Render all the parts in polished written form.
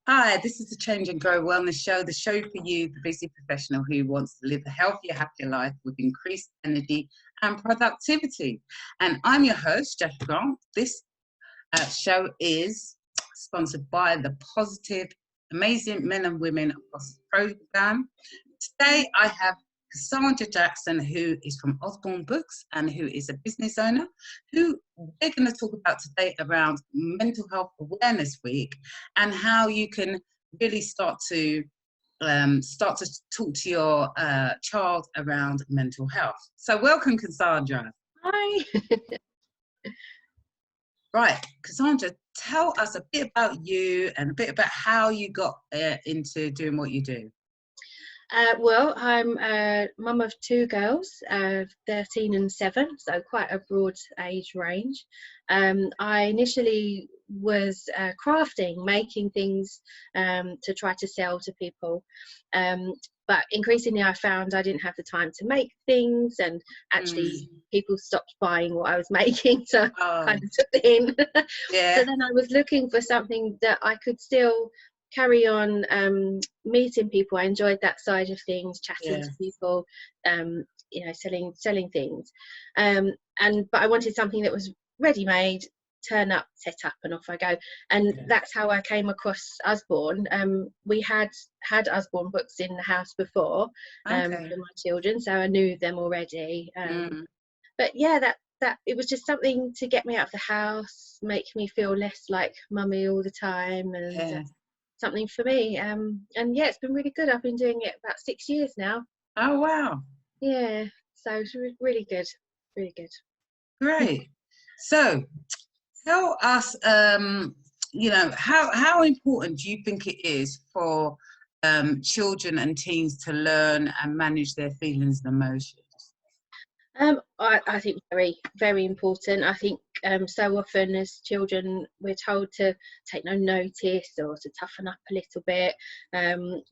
Hi, this is the Change and Grow Wellness Show, the show for you, the busy professional who wants to live a healthier, happier life with increased energy and productivity. And I'm your host, Jackie Grant. This show is sponsored by the Positive, Amazing Men and Women Across the Program. Today I have Cassandra Jackson, who is from Usborne Books and who is a business owner, who we're going to talk about today around Mental Health Awareness Week and how you can really start to talk to your child around mental health. So welcome, Cassandra. Hi. Right, Cassandra, tell us a bit about you and a bit about how you got into doing what you do. Well, I'm a mum of two girls, 13 and 7, so quite a broad age range. I initially was crafting, making things to try to sell to people. But increasingly I found I didn't have the time to make things, and actually people stopped buying what I was making, so I kind of took it in. Yeah. So then I was looking for something that I could still carry on meeting people. I enjoyed that side of things, chatting to people, selling things, but I wanted something that was ready-made, turn up, set up, and off I go. And that's how I came across Usborne. We had Usborne Books in the house before for my children, so I knew them already. But yeah, that it was just something to get me out of the house, make me feel less like mummy all the time, and something for me. And yeah, it's been really good. I've been doing it about 6 years now. Oh wow. Yeah, so it's really good, really good. Great. So tell us, how important do you think it is for children and teens to learn and manage their feelings and emotions? I think very, very important. I think so often as children we're told to take no notice or to toughen up a little bit,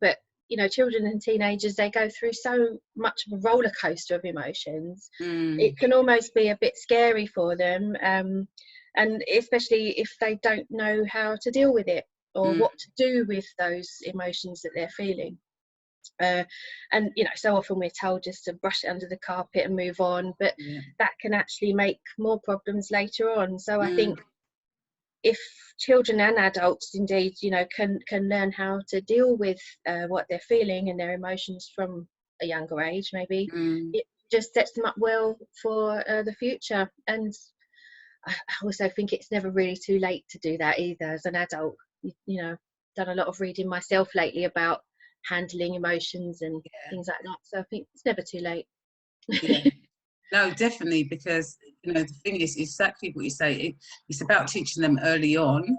but children and teenagers, they go through so much of a roller coaster of emotions. It can almost be a bit scary for them, and especially if they don't know how to deal with it or what to do with those emotions that they're feeling. And so often we're told just to brush it under the carpet and move on, but that can actually make more problems later on. So I think if children and adults indeed can learn how to deal with what they're feeling and their emotions from a younger age, maybe it just sets them up well for the future. And I also think it's never really too late to do that either. As an adult, done a lot of reading myself lately about handling emotions and things like that, so I think it's never too late. No, definitely, because the thing is exactly what you say. It's about teaching them early on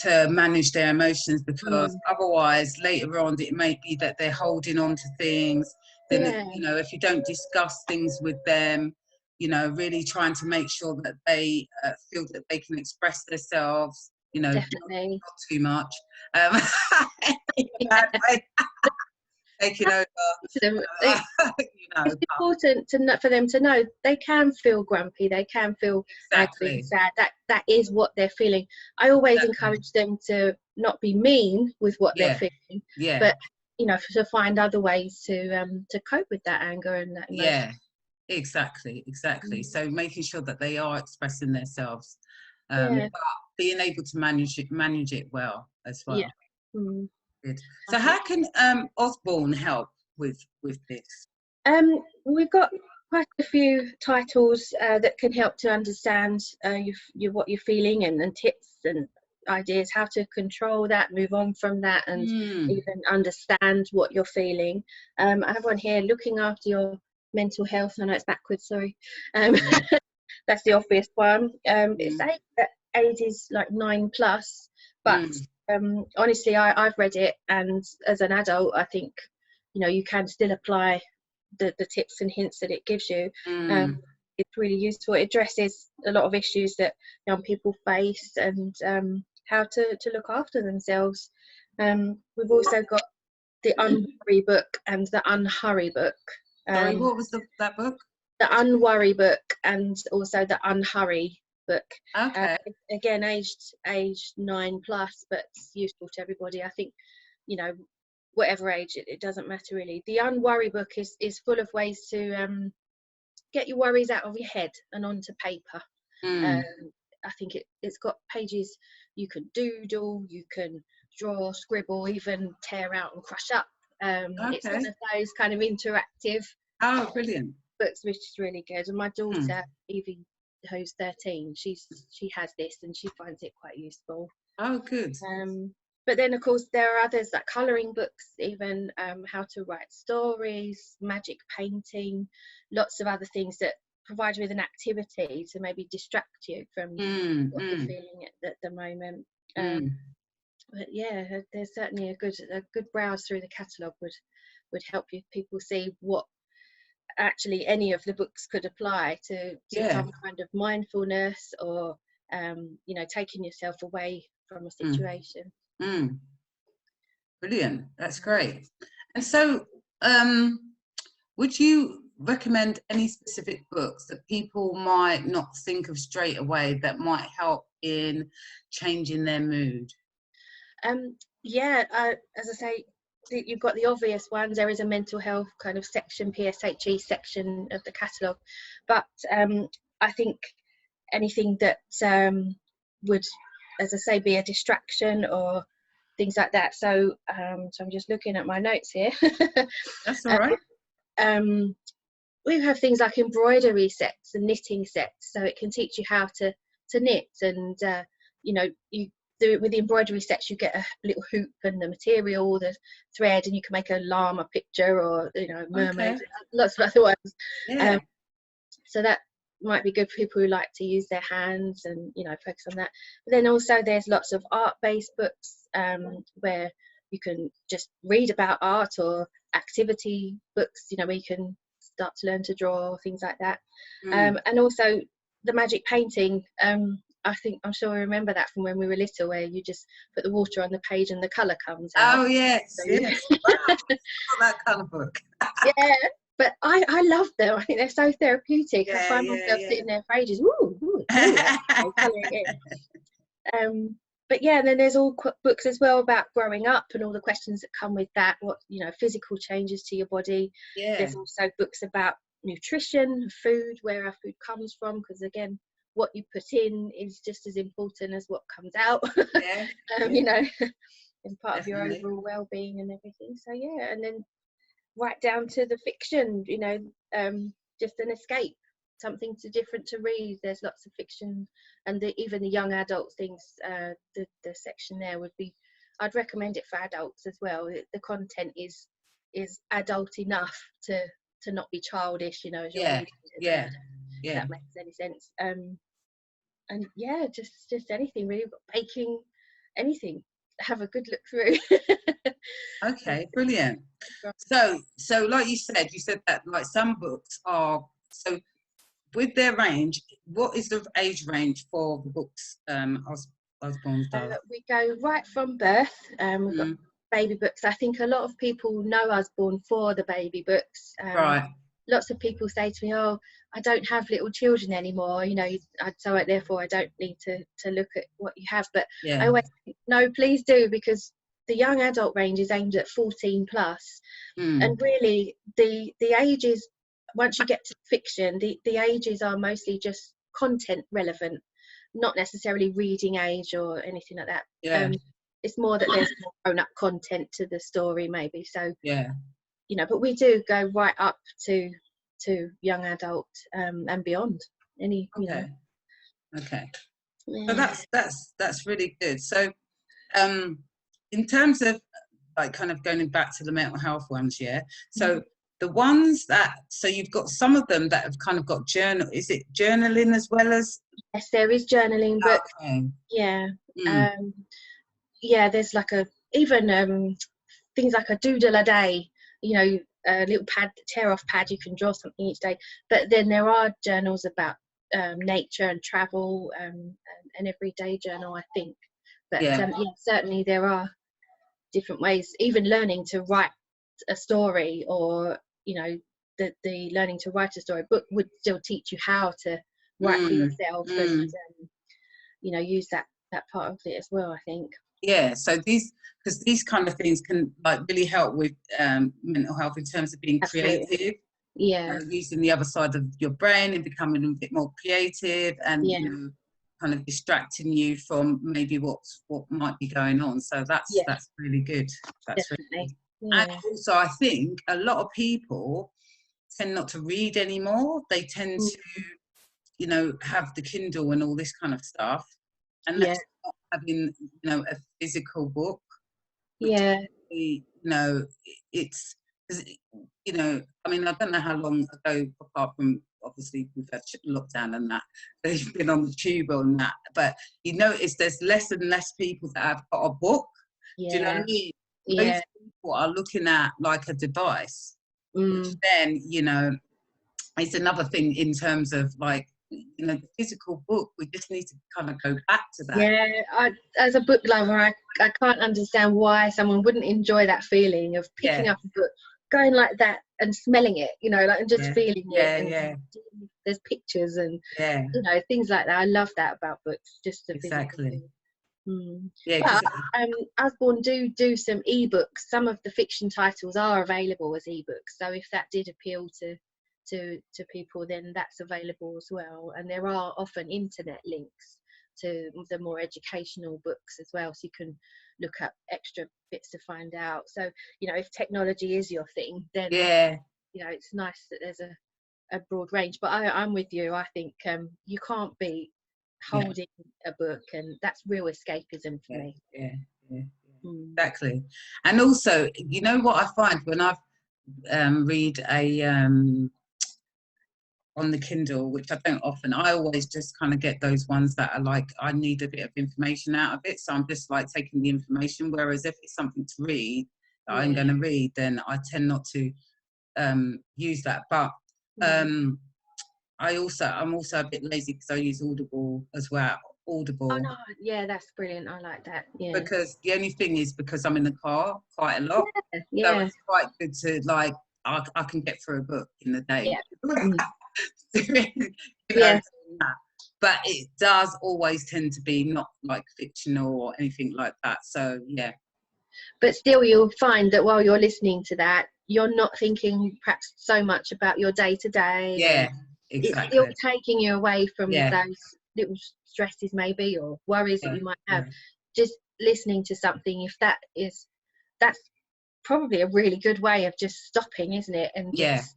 to manage their emotions, because otherwise later on it may be that they're holding on to things. Then if you don't discuss things with them, really trying to make sure that they feel that they can express themselves, Definitely. not too much. Taking over. It's important for them to know they can feel grumpy, they can feel angry and sad. That is what they're feeling. I always encourage them to not be mean with what they're feeling, but to find other ways to cope with that anger and that emotion. Exactly. So making sure that they are expressing themselves, but being able to manage it well as well. Good. So how can Usborne help with this? We've got quite a few titles that can help to understand what you're feeling, and tips and ideas how to control that, move on from that, and even understand what you're feeling. I have one here, Looking After Your Mental Health. I know it's backwards, sorry. That's the obvious one. It's ages like 9+, but honestly, I've read it, and as an adult I think you can still apply the tips and hints that it gives you. It's really useful. It addresses a lot of issues that young people face, and how to look after themselves. We've also got the Unworry book and the Unhurry book. Sorry, what was that book? The Unworry book and also the Unhurry book. Okay. Again, aged 9+, but useful to everybody. I think, you know, whatever age, it doesn't matter really. The Unworry book is full of ways to get your worries out of your head and onto paper. I think it's got pages you can doodle, you can draw, scribble, even tear out and crush up. It's one of those kind of interactive books, which is really good. And my daughter, Evie, who's 13, she has this and she finds it quite useful. Oh, good. But then, of course, there are others like colouring books, even how to write stories, magic painting, lots of other things that provide you with an activity to maybe distract you from what you're feeling at the moment. But yeah, there's certainly a good browse through the catalogue would help people see what actually any of the books could apply to some kind of mindfulness or you know, taking yourself away from a situation. Brilliant, that's great. And so would you recommend any specific books that people might not think of straight away that might help in changing their mood? Yeah, as I say, you've got the obvious ones. There is a mental health kind of section, PSHE section of the catalogue, but I think anything that would, as I say, be a distraction or things like that. So I'm just looking at my notes here. That's all right. We have things like embroidery sets and knitting sets, so it can teach you how to knit. And you know, you do it with the embroidery sets. You get a little hoop and the material, the thread, and you can make a llama picture or, you know, mermaid. Lots of other ones. So that might be good for people who like to use their hands and, you know, focus on that. But then also there's lots of art-based books where you can just read about art, or activity books, you know, where you can start to learn to draw, things like that. And also the magic painting. I think, I'm sure I remember that from when we were little, where you just put the water on the page and the colour comes out. Oh yes, so yes. Wow. That kind of book. Yeah, but I love them. I think they're so therapeutic. I find myself sitting there for ages. Ooh, colouring in. But yeah, and then there's all books as well about growing up and all the questions that come with that. What, you know, physical changes to your body. There's also books about nutrition, food, where our food comes from, because again, what you put in is just as important as what comes out. You know, and part of your overall well-being and everything. So yeah, and then right down to the fiction, you know, just an escape, something different to read. There's lots of fiction, and even the young adult things. The section there would be, I'd recommend it for adults as well. The content is adult enough to not be childish, you know, as you're reading it. If that makes any sense. And yeah, just anything really. Baking, anything. Have a good look through. Okay, brilliant. So like you said that like some books are, so with their range, what is the age range for the books Usborne does? We go right from birth. We've got baby books. I think a lot of people know Usborne for the baby books. Right. Lots of people say to me, oh, I don't have little children anymore, you know, so therefore I don't need to look at what you have. But I always think, no, please do, because the young adult range is aimed at 14+. And really the ages, once you get to fiction, the ages are mostly just content relevant, not necessarily reading age or anything like that. It's more that there's more grown-up content to the story maybe. So you know, but we do go right up to young adult and beyond. You know. Okay. So that's really good. So in terms of like kind of going back to the mental health ones, so the ones that, so you've got some of them that have kind of got is it journaling as well as? Yes, there is journaling books. There's like even things like a doodle a day, you know, a little tear off pad, you can draw something each day. But then there are journals about nature and travel, an everyday journal, I think. But certainly there are different ways. Even learning to write a story, or, you know, the learning to write a story book would still teach you how to write for yourself, and you know, use that part of it as well, I think. Yeah, so because these kind of things can like really help with mental health in terms of being creative. Yeah. Using the other side of your brain and becoming a bit more creative, and you know, kind of distracting you from maybe what might be going on. So that's really good. That's definitely. Really good. And also, I think a lot of people tend not to read anymore. They tend to, you know, have the Kindle and all this kind of stuff, and that's not having, you know, a physical book. Which you know, it's, you know, I mean, I don't know how long ago, apart from obviously we've had lockdown and that, they've been on the tube and that, but you notice there's less and less people that have got a book. Do you know what I mean? Most people are looking at like a device, which then, you know, it's another thing in terms of like, you know, the physical book. We just need to kind of go back to that. Yeah, as a book lover, I can't understand why someone wouldn't enjoy that feeling of picking up a book, going like that and smelling it, you know, like, and just feeling it. And there's pictures and you know, things like that. I love that about books. Just the physical thing. But Usborne do some ebooks. Some of the fiction titles are available as ebooks. So if that did appeal to people, then that's available as well. And there are often internet links to the more educational books as well, so you can look up extra bits to find out. So, you know, if technology is your thing, then you know, it's nice that there's a broad range. But I'm with you. I think you can't beat holding a book, and that's real escapism for me. Exactly. And also, you know what I find when I read a on the Kindle, which I don't often, I always just kind of get those ones that are like, I need a bit of information out of it, so I'm just like taking the information. Whereas if it's something to read that I'm going to read, then I tend not to use that. But I'm also a bit lazy because I use Audible as well. Audible. Oh no, yeah, that's brilliant. I like that. Yeah. Because the only thing is, because I'm in the car quite a lot, so it's quite good to like, I can get through a book in the day. But it does always tend to be not like fictional or anything like that. So but still, you'll find that while you're listening to that, you're not thinking perhaps so much about your day-to-day. Exactly. It's still taking you away from those little stresses maybe, or worries that you might have. Just listening to something, if that's probably a really good way of just stopping, isn't it? And just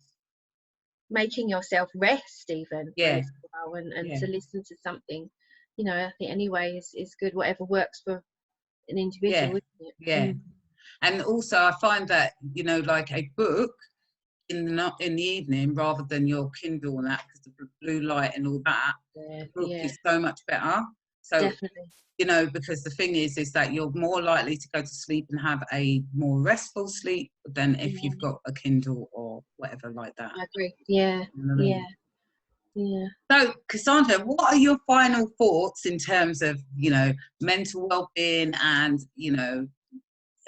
making yourself rest even for a little while, and to listen to something, you know, I think anyway is good, whatever works for an individual, isn't it? And also I find that, you know, like a book in the evening rather than your Kindle and that, because the blue light and all that, the book is so much better. So definitely, you know, because the thing is that you're more likely to go to sleep and have a more restful sleep than if you've got a Kindle or whatever like that. I agree. You know what I mean? So Cassandra, what are your final thoughts in terms of, you know, mental well-being and, you know,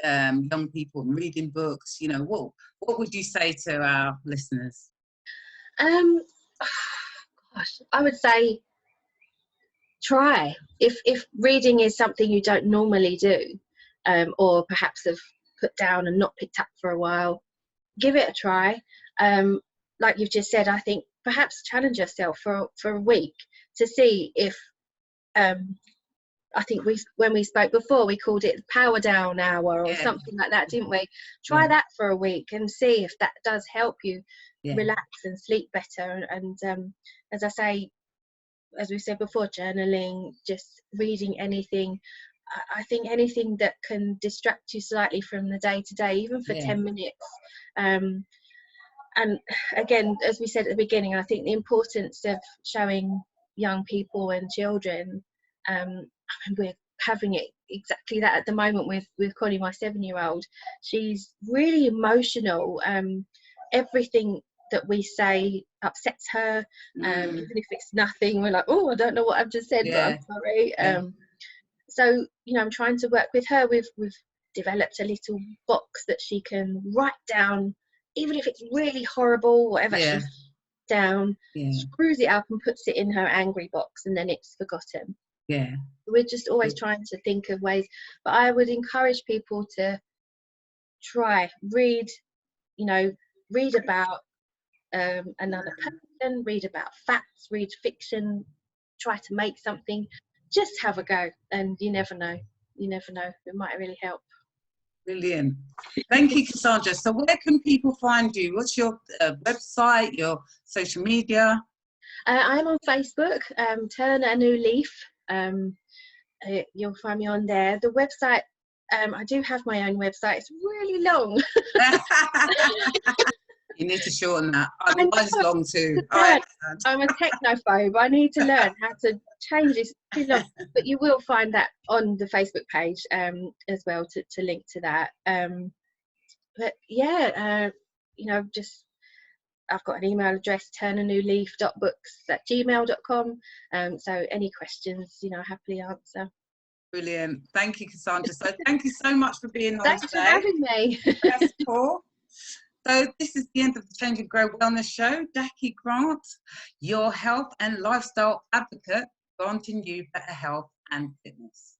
young people and reading books? You know, what would you say to our listeners? Gosh, I would say try. If reading is something you don't normally do, or perhaps have put down and not picked up for a while, give it a try. Like you've just said, I think perhaps challenge yourself for a week to see if I think when we spoke before, we called it power down hour or something like that, didn't we? Try that for a week and see if that does help you relax and sleep better. And as I say, as we said before, journaling, just reading anything. I think anything that can distract you slightly from the day to day, even for 10 minutes. And again, as we said at the beginning, I think the importance of showing young people and children, we're having it exactly that at the moment with Connie, my 7-year-old. She's really emotional. Everything that we say upsets her, even if it's nothing, we're like, oh, I don't know what I've just said, but I'm sorry. So, you know, I'm trying to work with her. We've developed a little box that she can write down, even if it's really horrible, whatever. down, Yeah. screws it up and puts it in her angry box, and then it's forgotten. Yeah. We're just always trying to think of ways, but I would encourage people to read about another person, read about facts, read fiction, try to make something, just have a go, and you never know, it might really help. Brilliant. Thank you, Cassandra. So where can people find you? What's your website, your social media? I'm on Facebook, Turn a New Leaf. You'll find me on there. The website, I do have my own website. It's really long. You need to shorten that. Mine's long too. I'm a technophobe. I need to learn how to change this. Too long. But you will find that on the Facebook page as well to link to that. But yeah, just I've got an email address, turnanewleaf.books@gmail.com. So any questions, happily answer. Brilliant. Thank you, Cassandra. So thank you so much for being on Thanks today. for having me. That's cool. So this is the end of the Change and Grow Wellness Show. Jackie Grant, your health and lifestyle advocate, granting you better health and fitness.